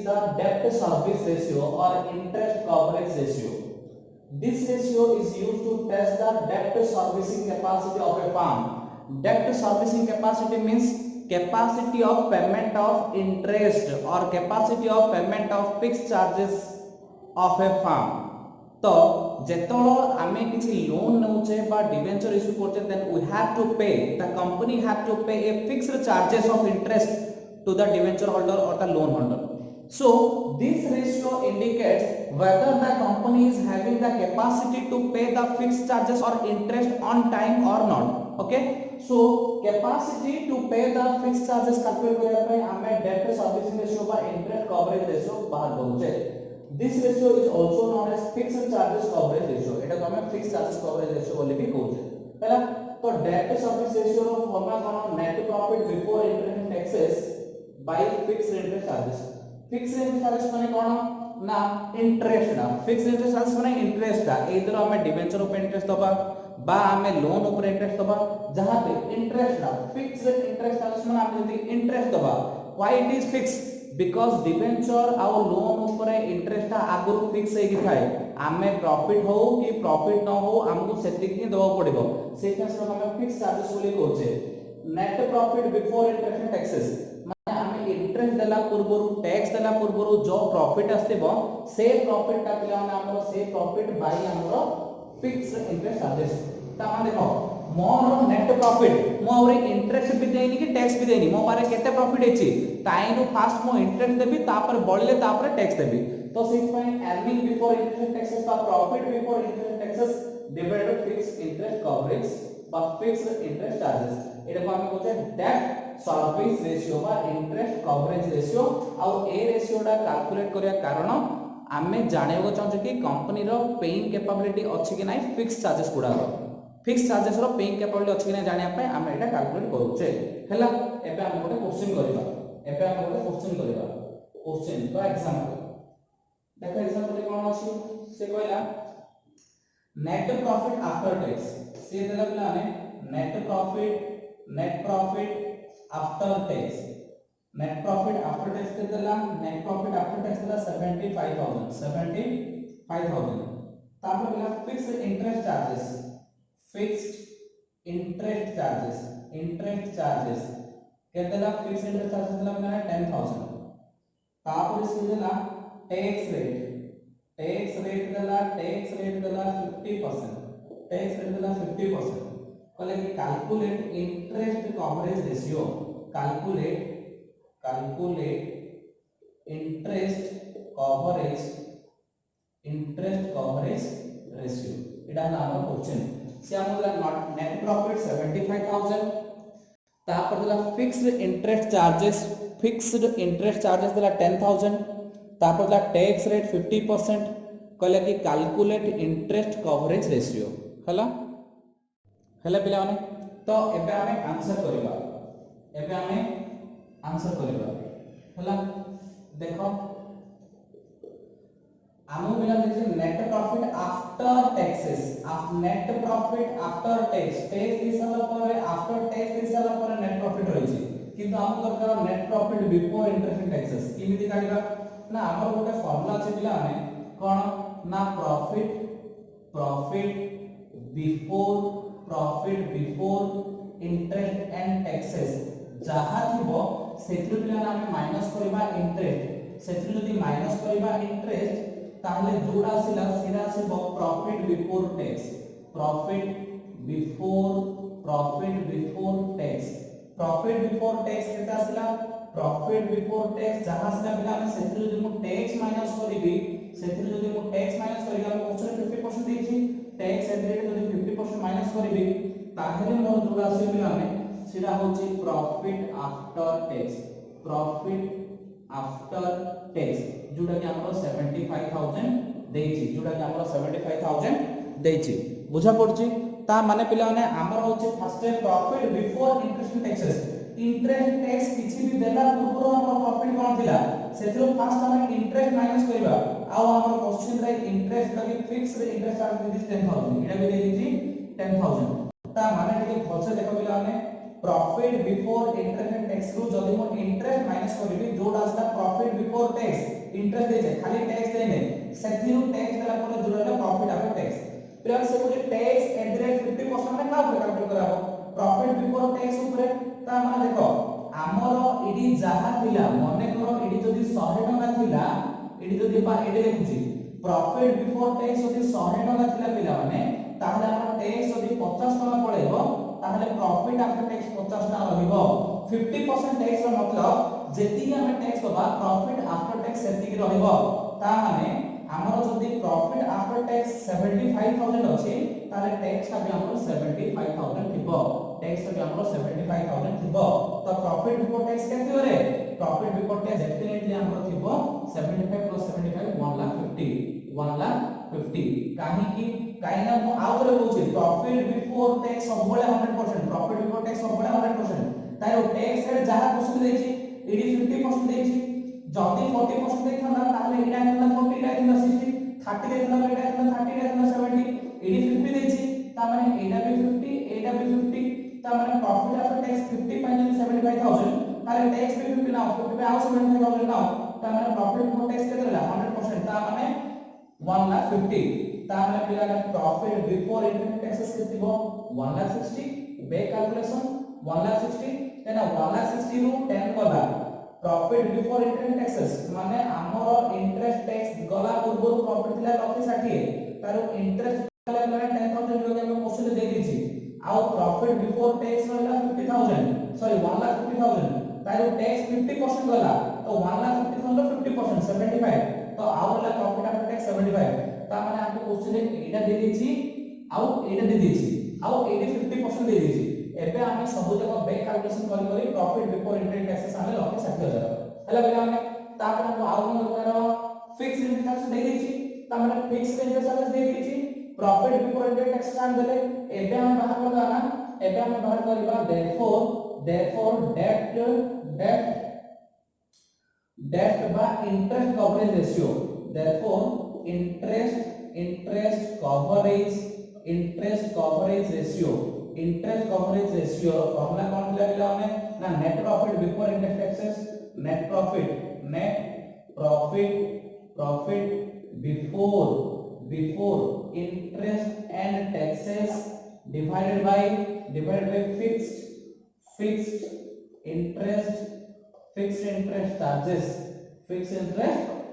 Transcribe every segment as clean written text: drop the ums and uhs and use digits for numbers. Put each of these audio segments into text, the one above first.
the debt service ratio or interest coverage ratio. This ratio is used to test the debt servicing capacity of a firm. Debt servicing capacity means capacity of payment of interest or capacity of payment of fixed charges of a firm. तो जेतलो आमे किसी loan नउचे बा debenture issue करते then we have to pay the company have to pay a fixed charges of interest to the debenture holder और the loan holder. So this ratio indicates whether the company is having the capacity to pay the fixed charges or interest on time or not. Okay, so capacity to pay the fixed charges calculate करिया पय हमें debt servicing ratio बा interest coverage ratio बाहर करूचे. This ratio is also known as fixed charges coverage ratio. एटा को हमें fixed charges coverage ratio बोली भी कहूचे. पहला तो debt service ratio row formula cone net profit before interest and taxes by fixed interest charges. Fixed interest charges माने कोन ना interest ना. Fixed interest charges माने इंटरेस्ट ता एदर हमें डिबेंचर ऊपर इंटरेस्ट दबा बा हमें लोन ऊपर इंटरेस्ट दबा जहां पे इंटरेस्ट ना फिक्स्ड इंटरेस्ट चार्जेस माने हमें यदि इंटरेस्ट दबा why it is fixed because debenture आउ लोन ऊपर इंटरेस्ट आगुर फिक्स हे कि थाए आमे प्रॉफिट हो कि प्रॉफिट न हो हमको सेतिक ही दबा पड़िबो सेटा से हमें फिक्स चार्जेस बोली कहउछे. Net profit before interest and taxes माने हमें इंटरेस्ट देला पूर्वरु टैक्स देला पूर्वरु जो प्रॉफिट आस्तेबो से प्रॉफिट ता पिला माने हमरो से प्रॉफिट बाय हमरो फिक्स इंटरेस्ट चार्जेस ता माने देखो मोर नेट प्रॉफिट मो और इंटरेस्ट भी देनी कि टैक्स भी देनी मो पारे केते प्रॉफिट हेची ताइनु फास्ट मो इंटरेस्ट देबी तापर बळले तापर टैक्स देबी. तो six point earning before interest taxes का profit before interest taxes divided fix interest coverage बा फिक्स इंटरेस्ट चार्जेस एटा को हम कहते हैं डेट सर्विस रेशियो बा इंटरेस्ट कवरेज रेशियो. आ ए रेशियोटा कैलकुलेट करिया कारण आमे जानेबो चाहू कि कंपनी रो पेइंग कैपेबिलिटी अछि कि नाही फिक्स चार्जेस गुडा फिक्स चार्जेस रो पेइंग कैपेबिलिटी अछि कि नाही जानिया पय आमे एटा कैलकुलेट करूचे. हैला एबे हम गोटे क्वेश्चन करबा एबे हम गोटे क्वेश्चन करबा क्वेश्चन तो एग्जांपल देखो एग्जांपल कोन अछि से कहला नेट प्रॉफिट आफ्टर टैक्स से देला पिलाने net profit after tax net profit after tax के देला नेट प्रॉफिट आफ्टर टैक्स देला 75000 तापर देला फिक्स्ड इंटरेस्ट चार्जेस केतेला फिक्स्ड इंटरेस्ट चार्जेस देला मैंने 10000 तापर इसके देला टैक्स रेट देला 50% टैक्स रेट देला 50% कहले कि calculate interest coverage ratio calculate interest coverage ratio एटा हमर क्वेश्चन से हमला नेट प्रॉफिट 75000 तापर देला फिक्स्ड इंटरेस्ट चार्जेस देला 10000 तापर देला टैक्स रेट 50% कहले कि कैलकुलेट इंटरेस्ट कवरेज रेशियो हला पिला माने. तो एबे हमें आंसर करबा हला देखो आमो बिना देखि net profit after taxes tax दिसला पर आफ्टर टैक्स दिसला पर नेट प्रॉफिट रहिछि किंतु हम दरकार net profit before interest and taxes किमिति काढिबा ना हमर गोटे फार्मूला अछि पिला माने कोन ना profit before interest and taxes जहा थिबो सेथि पिला ना माइनस करबा इंटरेस्ट सेथि जदि माइनस करबा इंटरेस्ट ताहले जोड़ा सिला सिरा से प्रॉफिट बिफोर टैक्स केता सिला प्रॉफिट बिफोर टैक्स जहां सिला बिना हम सेथि जदि मु टैक्स माइनस करबी हम क्वेश्चन 50% देछि टैक्स रेट जदि 50% माइनस करबी ताहले मोर जोड़ा से बिना में सिरा होछि प्रॉफिट आफ्टर टैक्स जोटा कि हमरो 75000 देछि बुझा पड़छि. ता माने पिला माने हमर होछि first profit before interest tax किछि भी देला पूर्व हमर प्रॉफिट कोन थिला सेथरो फर्स्ट हम इंटरेस्ट माइनस करबा आ हमर क्वेश्चन रे इंटरेस्ट लगी फिक्स्ड इंटरेस्ट चार्ज दिस 10000 एटा भी देछि 10000 ता माने कि फर्स्ट देखो पिला माने profit before interest and tax रु जदि मो इंटरेस्ट माइनस करबी जोडा आसला प्रॉफिट बिफोर टैक्स टैक्स ऊपर ता माने देखो हमर एडी जहा थिला मने करो एडी जदी 100 टका थिला एडी जदी पा एडी देखुची प्रॉफिट बिफोर टैक्स जदी 100 टका थिला पिला माने ताहले हमर टैक्स जदी 50 टका पड़ेबो ताहले प्रॉफिट आफ्टर टैक्स 50 टका रहइबो 50% टैक्स रो मतलब जेती हम टैक्स दबा प्रॉफिट आफ्टर टैक्स सेती की रहइबो ता माने हमर जदी प्रॉफिट आफ्टर टैक्स 75000 अछि ताले टैक्स का भी हमर 75000 थिबो टैक्स का भी हमर 75000 थिबो तो प्रॉफिट बिफोर टैक्स केते होरे प्रॉफिट बिफोर टैक्स डेफिनेटली हमर थिबो 75 + 75 150 काहे कि काहे ना मु आउरे बोलछि प्रॉफिट बिफोर टैक्स सबले 100% प्रॉफिट बिफोर टैक्स सबले 100% तारो टैक्स रे जहा परसेंट देछि एडी 50% देछि जदी 40% देखना ताले एडा कितना 40 टा कितना 60 30 देखना एडा कितना 30 टा कितना 70 एडी 50 देछि ता माने एडा भी 50 एडा भी 50 ता माने प्रॉफिट आफ्टर टैक्स 50 * 75000 ताले टैक्स भी 50 ना 50 पे आउ 75000 ना ता माने प्रॉफिट बिफोर टैक्स केते रहला 100% ता माने 150 ता माने पिला प्रॉफिट बिफोर इनकम टैक्सेस केतिबो 160 बे कैलकुलेशन 160 एना 160 नु 10 कला प्रॉफिट बिफोर इनकम टैक्सेस माने हमर इंटरेस्ट टैक्स गला पूर्व प्रॉफिट थिला 160 तार इंटरेस्ट कला 10000 जो हम क्वेश्चन दे दिछि आउ प्रॉफिट बिफोर टैक्स रहला 50000 सॉरी 150000 तार टैक्स 50% गला तो 150000 50% 75 तो आउ वाला प्रॉफिट आफ्टर टैक्स 75 ता माने आपको क्वेश्चन एटा दे दिछि आउ एटा दे दिछि आउ 50% दे दिछि एबे हमें सब जगह बैक कैलकुलेशन करी प्रॉफिट बिफोर इनकम टैक्सेस हमें 160000 हला बेला हमें तापर हमको आउ दरकार फिक्स इनकम टैक्स दे दिछि ता माने फिक्स इनकम टैक्स दे दिछि प्रॉफिट बिफोर इनकम टैक्स आन देले एबे हम बाहर करबा ना एबे हम बाहर करबा therefore debt by interest coverage ratio therefore interest coverage ratio formula कौन दिला पिला ने ना net profit before income taxes net profit before interest and taxes divided by fixed interest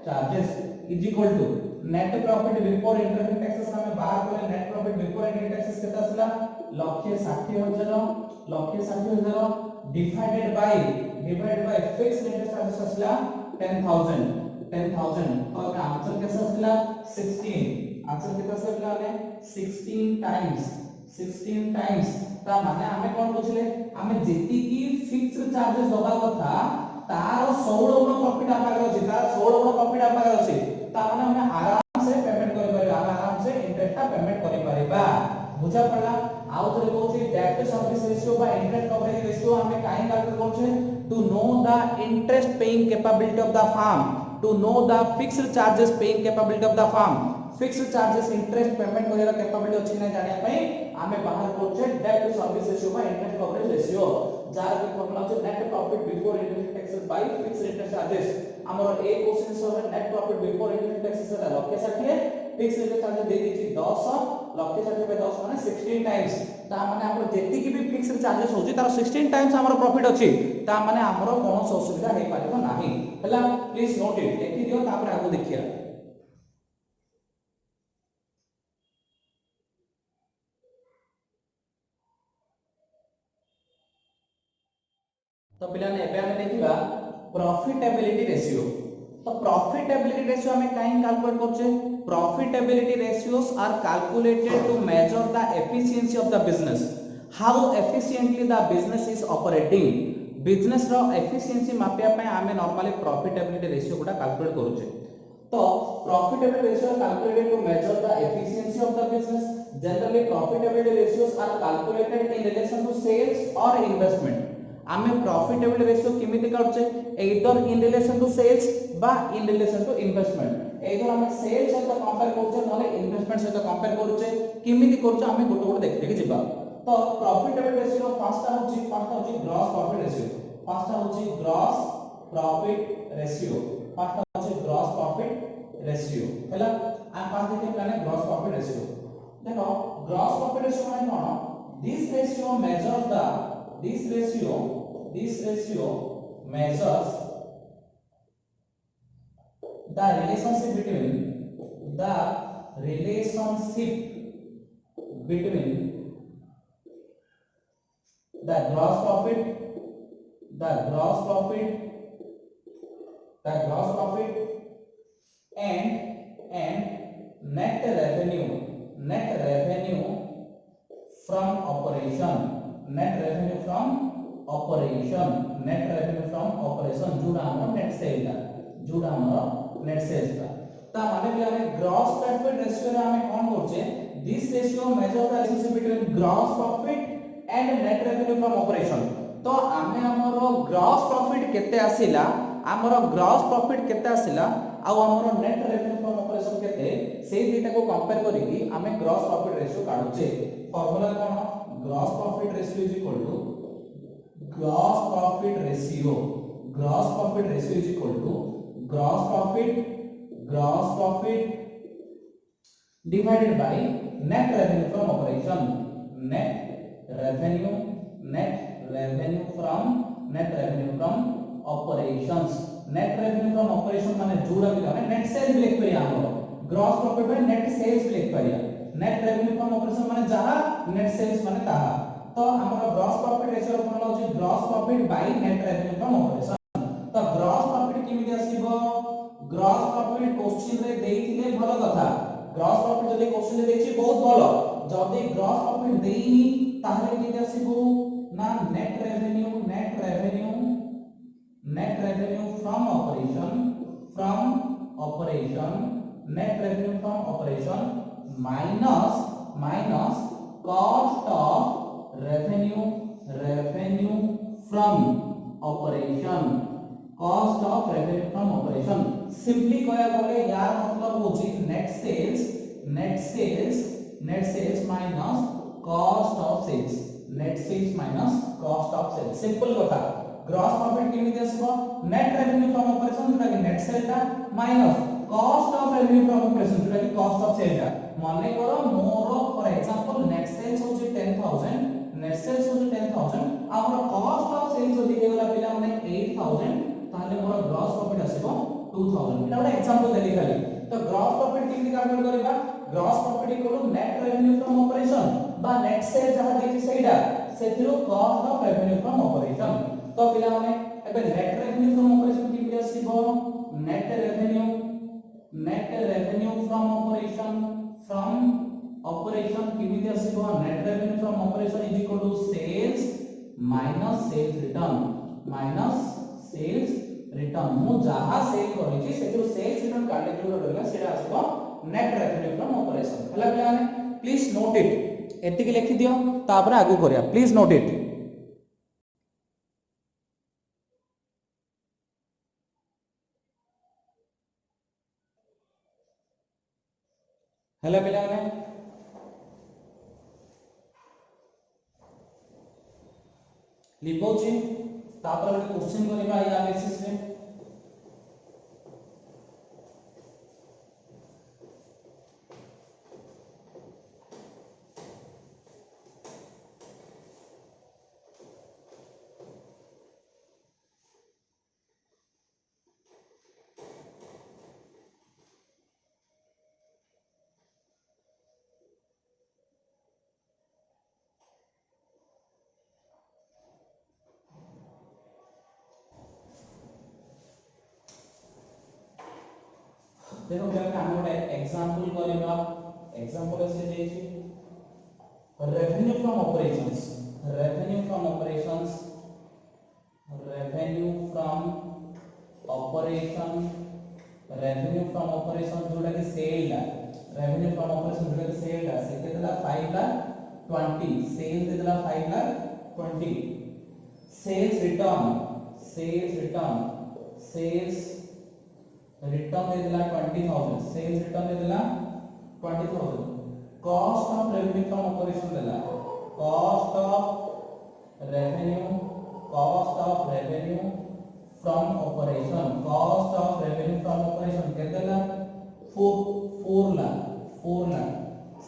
charges is equal to net profit before income taxes हमें बाहर करे net profit before income taxes केता आसला 1,60,000 divided by fixed interest charges आसला 10,000 और answer कैसा आसला 16 answer कितना से पिला ने 16 टाइम्स ता माने हमें कोन बुझले हमें जेती की फिक्स्ड चार्जेस दबा कथा तार 16 गुण प्रॉफिट आपागर अछि तार 16 गुण प्रॉफिट आपागर अछि ता माने हमें आराम से पेमेंट करि परिबा आराम से इंटरेस्ट का पेमेंट करि परिबा बुझा पड़ला आउ थरे कहूची डेट सर्विस रेशियो बा इंटरेस्ट कवरेज रेशियो हमें काहे कैलकुलेट करछे to know the interest paying capability of the firm to know the fixed charges paying capability of the firm fixed charges interest payment करिया कैपेबिलिटी अछि नै जानिया पई हमें बाहर करछे डेट सर्विस रेशियो बा इंटरेस्ट कवरेज रेशियो जार के फॉर्मूला अछि net profit before income taxes by fixed interest charges हमर ए क्वेश्चन सब net profit before income taxes रा 160 फिक्स्ड इंटरेस्ट चार्जेस दे दिछि 10 160 पे 10 माने 16 टाइम्स ता माने हमर जेति की भी फिक्स्ड चार्जेस होछि तार 16 टाइम्स हमर प्रॉफिट अछि ता माने हमर कोनो असुविधा हे पारिबो नाही हला प्लीज नोट इट देखि दियो तापर आगो देखिया तो पिलाने एबे हमें देखिबा प्रॉफिटेबिलिटी रेशियो तो प्रॉफिटेबिलिटी रेशियो हमें काइन कैलकुलेट करछे profitability ratios are calculated to measure the efficiency of the business how efficiently the business is operating business रो एफिशिएंसी मापिया पे हमें नॉर्मली प्रॉफिटेबिलिटी रेशियो गुडा कैलकुलेट करूछे तो profitability ratio calculated to measure the efficiency of the business generally profitability ratios are calculated in relation to sales और investment आमे profitability ratio किमिति काढचे either in relation to sales बा in relation to investment either हमें sales सहित compare करछे नले investment सहित कंपेयर करछे किमिति करछे हमें गोटे गोटे देखि देखि जिबा तो प्रॉफिटेबिलिटी रेशियो फर्स्ट होची ग्रॉस प्रॉफिट रेशियो फर्स्ट होची ग्रॉस प्रॉफिट रेशियो फर्स्ट होची ग्रॉस प्रॉफिट रेशियो हैला आ पास देखि प्लान ग्रॉस प्रॉफिट रेशियो देखो ग्रॉस प्रॉफिट रेशियो माने कोन this ratio measure the this ratio measures the relationship between the gross profit the gross profit the gross profit and net revenue from operation net revenue from operation जोड़ा हमर net sales का ता माने भी हमें gross profit ratio रे हमें कोन करछे this ratio measure the relationship between gross profit and net revenue from operation तो आमे हमर ग्रॉस प्रॉफिट केते आसीला हमर ग्रॉस प्रॉफिट केते आसीला आ हमर नेट रेवेन्यू फ्रॉम ऑपरेशन केते से दुटा को कंपेयर करिकि हमें ग्रॉस प्रॉफिट रेशियो काढुचे फार्मूला कोन gross profit ratio is equal to gross profit ratio is equal to gross profit divided by net revenue from operation net revenue from operations माने जोड़ा भी हमें net sales भी लिख परिया हम gross profit by net sales भी लिख परिया net revenue from operation माने जहां net sales माने ताहा तो हमरा ग्रॉस प्रॉफिट रेशियो फॉर्मूला होची gross profit by net revenue from operation तो ग्रॉस प्रॉफिट केमिति आसीबो ग्रॉस प्रॉफिट क्वेश्चन रे देइथिले भलो कथा ग्रॉस प्रॉफिट जदी क्वेश्चन रे देछि बहुत भलो जदी ग्रॉस प्रॉफिट देइनी ताहले केमिति आसीबो ना net revenue from operation net revenue from operation minus cost of revenue from operation simply कहया गले यार मतलब होची net sales minus cost of sales simple कथा gross profit केमिति आसीबो net revenue from operation जोटा कि net sales ता minus cost of revenue from operation जोटा कि cost of sales ता माने करो more for example net sales होची 10000 net sales होची 10000 हमर cost of sales जदी हेगला पिला माने 8000 ताले मोर gross profit आसीबो 2000 एटा ଗୋଟେ एग्जांपल देली खाली तो gross profit केमिति कैलकुलेट करबा gross profit equal net revenue from operation बा net sales जहा देछि सेइडा सेथिरो cost of revenue from operation तो पिला माने एबे net revenue from operation केमिति आसीबो net revenue from operation केमिति आसीबो net revenue from operation is equal to sales minus sales return मु जहा सेल करिछि सेतो सेल्स रिटर्न काढले जो रहला सेटा आसीबो net revenue from operation हला पिला माने प्लीज नोट इट एतिके लिखि दियो तापर आगु करिया प्लीज नोट इट हला पिला माने लिखोछि तापर हम क्वेश्चन करबा या बेसिस रे देखो क्या हम गोटे एग्जांपल करबा एग्जांपल से देछि रेवेन्यू फ्रॉम ऑपरेशंस जोटा कि सेल ला रेवेन्यू फ्रॉम ऑपरेशन जोटा कि सेल ला से केतला 5 लाख 20 सेल देला 5 लाख 20 सेल्स रिटर्न दे दिला 20000 सेल्स रिटर्न दे दिला 20000 cost of revenue from operation देला cost of revenue from operation के देला 4 लाख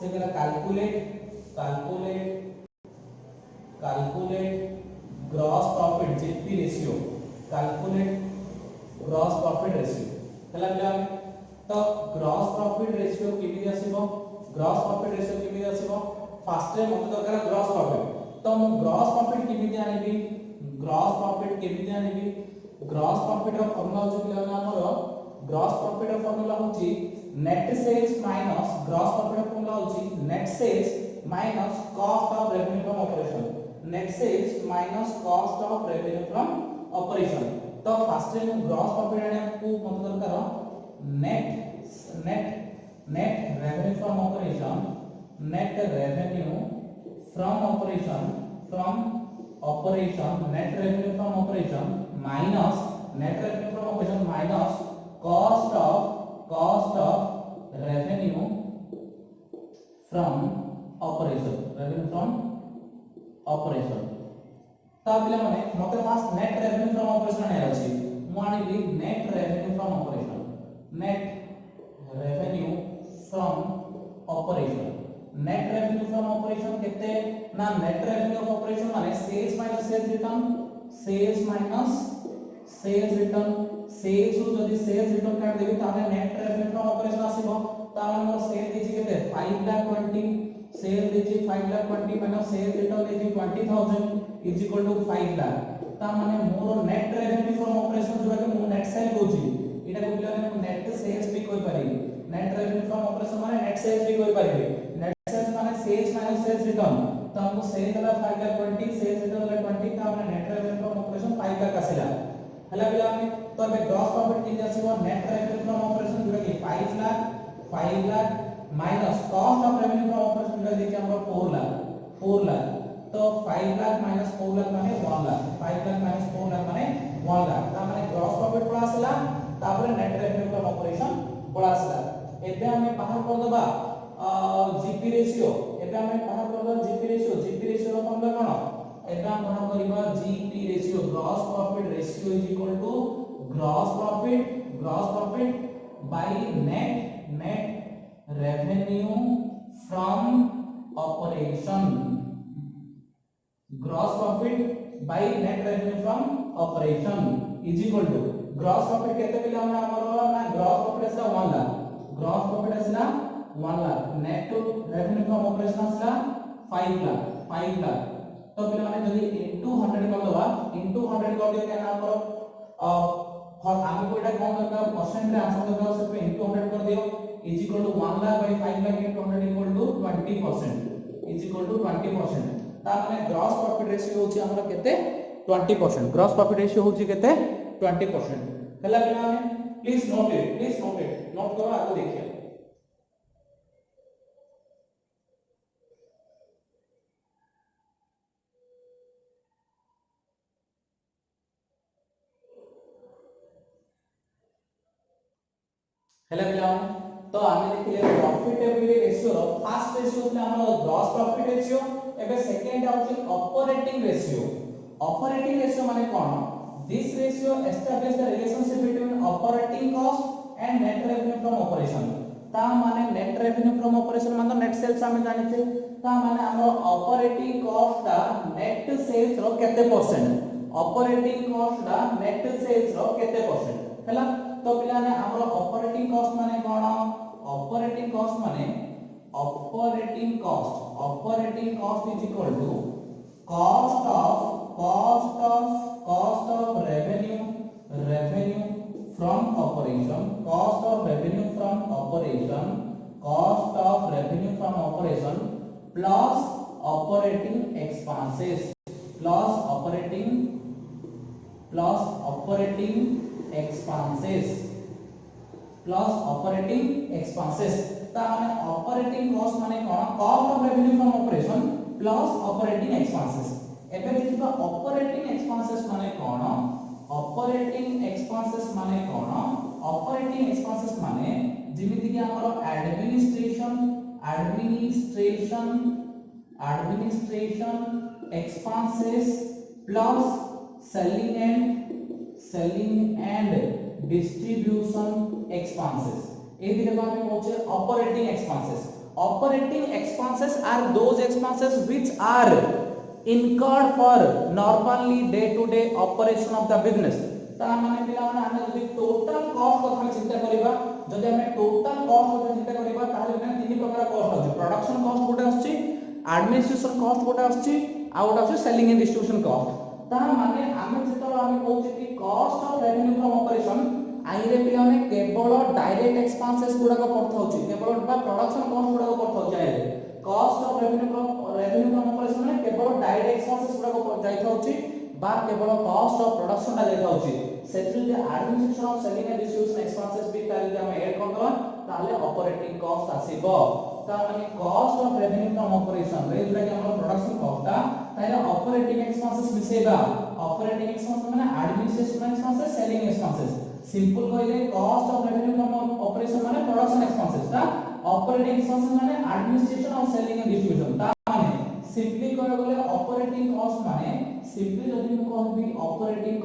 से देला कैलकुलेट पिला तो ग्रॉस प्रॉफिट रेशियो केमिति आसीबो ग्रॉस प्रॉफिट रेशियो केमिति आसीबो फास्ट रे मते दरकार ग्रॉस प्रॉफिट तो मु ग्रॉस प्रॉफिट केमिति आनिबी ग्रॉस प्रॉफिट केमिति आनिबी ग्रॉस प्रॉफिट रो फार्मूला होची पिला हमर ग्रॉस प्रॉफिट रो फार्मूला होची net sales minus gross profit रो फार्मूला होची net sales minus cost of revenue from operation net sales minus cost of revenue from operation तो फास्ट रे मु ग्रॉस प्रॉफिट आने को मते दरकार net net net revenue from operation net revenue from operation net revenue from operation minus net revenue from operation minus cost of revenue from operation ता पिला माने मते fast net revenue from operation आने अछि मु आनिबी net revenue from operation net revenue from operation केते ना नेट रेवेन्यू ऑफ ऑपरेशन माने sales minus sales return sales रो जदी सेल्स रिटर्न काट देबी ताने नेट रेवेन्यू फ्रॉम ऑपरेशन आसीबो ताने मोर सेल दिछि केते 5,20,000 सेल दिछि 5,20,000 माइनस सेल रिटर्न दिछि 20,000 इज इक्वल टू 5 लाख ता माने मोर नेट रेवेन्यू फ्रॉम ऑपरेशन जोरा के मु नेट सेल कहूची एटा को पिला ने नेट सेल्स भी कहि पारि नेट रेवेन्यू फ्रॉम ऑपरेशन माने नेट सेल्स भी कहि पारि नेट सेल्स माने सेल्स माइनस सेल्स रिटर्न तो हमको सेल दला 5,20,000 सेल्स रिटर्न दला 20 ता माने net revenue from operation 5 lakh आसीला हला पिला ने तो अबे ग्रॉस प्रॉफिट किती आसीबो नेट रेवेन्यू फ्रॉम ऑपरेशन जोरा कि 5 lakh minus cost of revenue from operation जोरा देखि हमरो 4 लाख तो 5 लाख माइनस 4 लाख माने 1 लाख 5 लाख माइनस 4 लाख माने 1 लाख ता माने ग्रॉस प्रॉफिट पड़ा आसला तापर नेट रेवेन्यू फ्रॉम ऑपरेशन पड़ा आसला एबे हमें बाहर कर दबा जीपी रेशियो एबे हमें बाहर कर दबा जीपी रेशियो रो फॉर्मूला कोन एटा हम बाहर करिबा GP ratio gross profit ratio is equal to gross profit by net revenue from operation gross profit by net revenue from operation is equal to gross profit केते पिला हमर ना ग्रॉस प्रॉफिट असला 1 लाख ग्रॉस प्रॉफिट असला 1 lakh net revenue from operation असला 5 लाख तो पिला माने जदी इनटू 100 कर दबा इनटू 100 कर दियो क्या हमर फॉर आगे को एटा कोन दरकार परसेंट रे आंसर दरकार से पे इनटू 100 कर दियो is equal to 1 lakh by 5 lakh into 100 equal to 20% is equal to 20% ता माने ग्रॉस प्रॉफिट रेशियो होची हमर केते 20% ग्रॉस प्रॉफिट रेशियो होची केते 20% हला पिला माने प्लीज नोट इट नोट करो आगो देखिए हेला पिला तो आमे देखिले प्रॉफिटेबिलिटी रेशियो रो फर्स्ट रेशियो होतले हमर ग्रॉस प्रॉफिट रेशियो एबे सेकंड होची ऑपरेटिंग रेशियो माने कोन this ratio establish the relationship between operating cost and net revenue from operation ता माने नेट रेवेन्यू फ्रॉम ऑपरेशन माने नेट सेल्स आमे जानिछे ता माने हमर ऑपरेटिंग कॉस्ट ता नेट सेल्स रो केते परसेंट ऑपरेटिंग कॉस्ट ता नेट सेल्स रो केते परसेंट हला तो पिला ने हमरो ऑपरेटिंग कॉस्ट माने कोन operating cost is equal to cost of revenue from operation plus operating expenses ता माने ऑपरेटिंग कॉस्ट माने कोन cost of revenue from operation plus operating expenses एबे देखिबा ऑपरेटिंग एक्सपेंसेस माने कोन ऑपरेटिंग एक्सपेंसेस माने जेमिति कि हमरो administration expenses plus selling and distribution expenses ए दिले बामे होचे operating expenses are those expenses which are incurred for normally day to day operation of the business ता माने पिला माने हम जदी टोटल कॉस्ट कथा चिंता करिबा जदी हम टोटल कॉस्ट कथा चिंता करिबा ताहले माने तीन प्रकार कॉस्ट अछि प्रोडक्शन कॉस्ट गोटे अछि एडमिनिस्ट्रेशन कॉस्ट गोटे अछि आ गोटे अछि सेलिंग एंड डिस्ट्रीब्यूशन कॉस्ट ता माने हम जेतो हम कहउचे कि cost of revenue from operation आइरे पिला माने केवल डायरेक्ट एक्सपेंसेस गुडा को पड़थौची केवल बा प्रोडक्शन कॉस्ट गुडा को पड़थौची आइरे cost of revenue from operation माने केवल डायरेक्ट एक्सपेंसेस गुडा को जाइथौची बा केवल कॉस्ट ऑफ प्रोडक्शन ला जाइथौची सेथि जे administration of selling and distribution expenses भी ताले हम ऐड करदवा ताले ऑपरेटिंग कॉस्ट आसीबो ता माने cost of revenue from operation रे जोटा कि हमर प्रोडक्शन कॉस्ट ता ताले ऑपरेटिंग एक्सपेंसेस मिसेबा ऑपरेटिंग एक्सपेंसेस माने administration expenses selling expenses simple कहले cost of revenue from operation माने प्रोडक्शन एक्सपेंसेस ता ऑपरेटिंग एक्सपेंसेस माने administration of selling and distribution ता माने सिंपली कहले गले ऑपरेटिंग कॉस्ट माने सिंपली जदि हम कहबी ऑपरेटिंग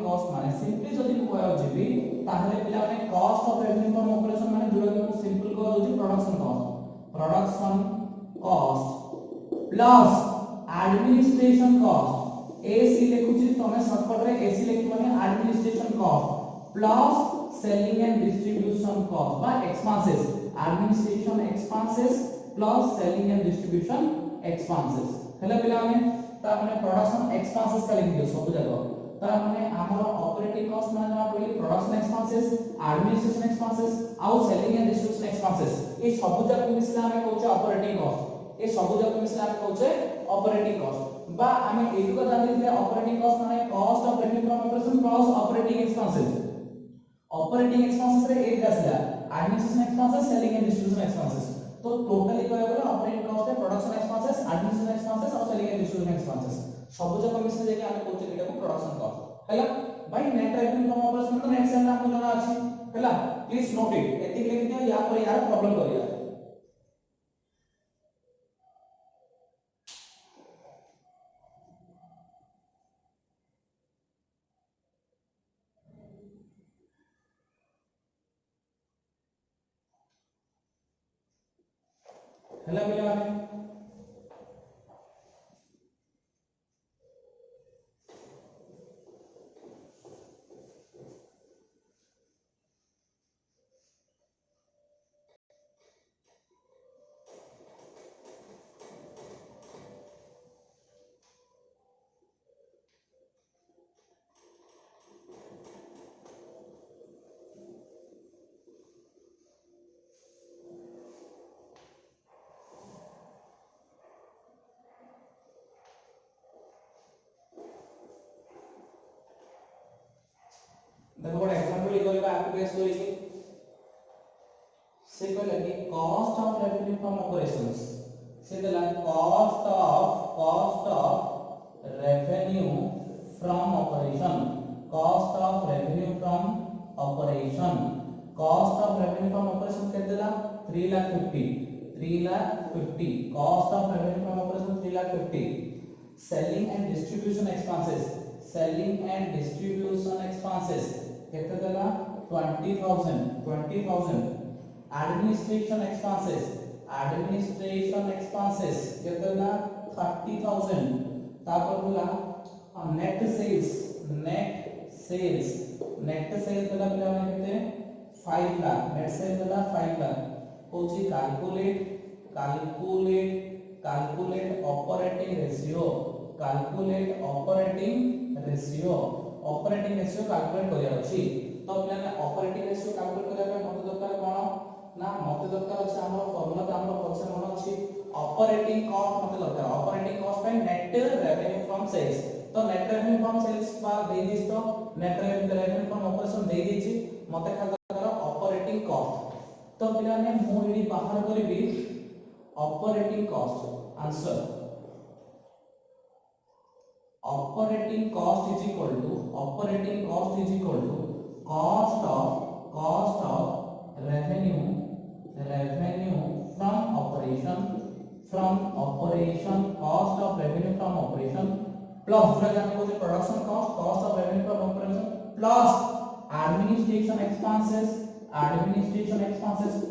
कॉस्ट माने सिंपली जदि हम कहब जेबी ताहले पिला माने cost of revenue from operation माने जोड़ा कि हम सिंपल कह दोची production cost plus administration cost AC लिखुची तमे शॉर्टकट रे एसी लिखि माने administration cost plus selling and distribution cost बा expenses administration expenses plus selling and distribution expenses हेला पिला माने ता माने प्रोडक्शन एक्सपेंसेस का लिख दियो सब जगह ता माने हमर ऑपरेटिंग कॉस्ट माने जमा पड़ी प्रोडक्शन एक्सपेंसेस एडमिनिस्ट्रेशन एक्सपेंसेस आउ सेलिंग एंड डिस्ट्रीब्यूशन एक्सपेंसेस ए सब जगह मिसला हमें कहउचे ऑपरेटिंग कॉस्ट ए सब जगह मिसला हमें कहउचे ऑपरेटिंग कॉस्ट बा हमें एही को जानि जे ऑपरेटिंग कॉस्ट माने cost of revenue from operation plus operating expenses operating expenses रे एक आसला administration expenses selling and distribution expenses तो टोटली कहबो गले ऑपरेटिंग कॉस्ट है प्रोडक्शन एक्सपेंसेस एडमिनिस्ट्रेशन एक्सपेंसेस और सेलिंग एंड डिस्ट्रीब्यूशन एक्सपेंसेस सब जगह मिसले जे कि हम कहउचे एटा को प्रोडक्शन कॉस्ट हैला भाई नेट रेवेन्यू फ्रॉम ऑपरेशन तो नेक्स्ट सेल हमको जाना अछि हैला प्लीज नोट इट एति लिख दियो या पर यार प्रॉब्लम करिया हैला पिला माने देखो बड़ा एग्जांपल लिखो आपको केस कोई से कहले कि cost of revenue from operations से देला cost of revenue from operation cost of revenue from operation cost of revenue from operation के देला 3,50 cost of revenue from operation 3,50 selling and distribution expenses केते देला 20,000 एडमिनिस्ट्रेशन एक्सपेंसेस केते देला 30,000 तापर बोला नेट सेल्स देला पिला माने केते 5 लाख नेट सेल्स देला 5 लाख होची कैलकुलेट ऑपरेटिंग रेशियो कैलकुलेट करिया अछि तो पिला ऑपरेटिंग रेशियो कैलकुलेट करिया मते दरकार कोन ना मते दरकार अछि हमर फार्मूला त हमर पक्ष मन अछि ऑपरेटिंग कॉस्ट मते दरकार ऑपरेटिंग कॉस्ट पे नेट रेवेन्यू फ्रॉम सेल्स तो नेट रेवेन्यू फ्रॉम सेल्स बा दे दिस तो नेट रेवेन्यू फ्रॉम ऑपरेशन दे दिछि मते खाली दरकार ऑपरेटिंग कॉस्ट तो पिला ने मु एडी बाहर करबी operating cost answer operating cost is equal to cost of revenue from operation cost of revenue from operation plus जो जाने को production cost of revenue from operation plus administration expenses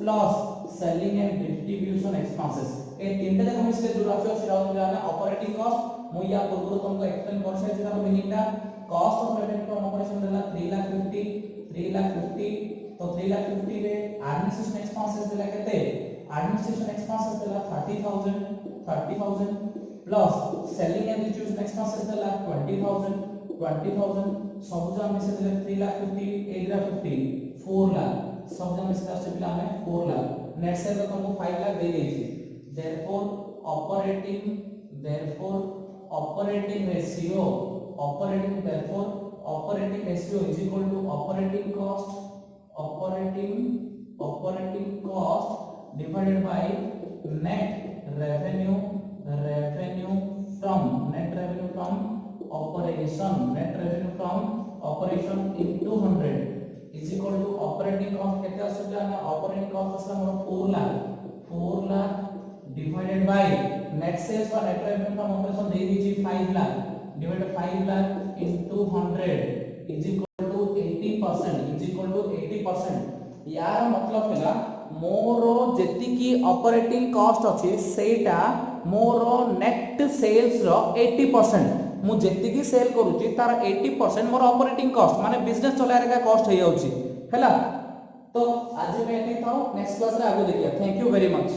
plus selling and distribution expenses ए तीनटा जक मिसले जो राशि अछि round जाना ऑपरेटिंग कॉस्ट मु या पूर्व तुमको एक्सप्लेन कर छै तार मीनिंग ता cost of revenue from operation देला 3,50 तो 3,50 रे एडमिनिस्ट्रेशन एक्सपेंसेस देला केते एडमिनिस्ट्रेशन एक्सपेंसेस देला 30,000 plus selling and distribution expenses देला 20,000 सब जो हम से देले 3,50 8,50 4 लाख सब जो हम से आसे पिला हमें 4 लाख नेट सेल तो तुमको 5 लाख दे देछि therefore operating ratio is equal to operating cost divided by net revenue from operation into 100 is equal to operating cost केते आसुला ना operating cost आसला मोर 4 lakh divided by net sales or net revenue from operation दे दीजिए 5 lakh divided 5 lakh into 100 is equal to 80%. यार मतलब हैला मोर जेति की operating cost अछि सेटा मोर नेट सेल्स रो 80%। मु जेति की सेल करूची तार 80% मोर ऑपरेटिंग कॉस्ट माने बिजनेस चलारे का कॉस्ट हो जाउची हैला। तो आज मैं एति थाउ नेक्स्ट क्लास रे आगो देखिया। Thank you very much.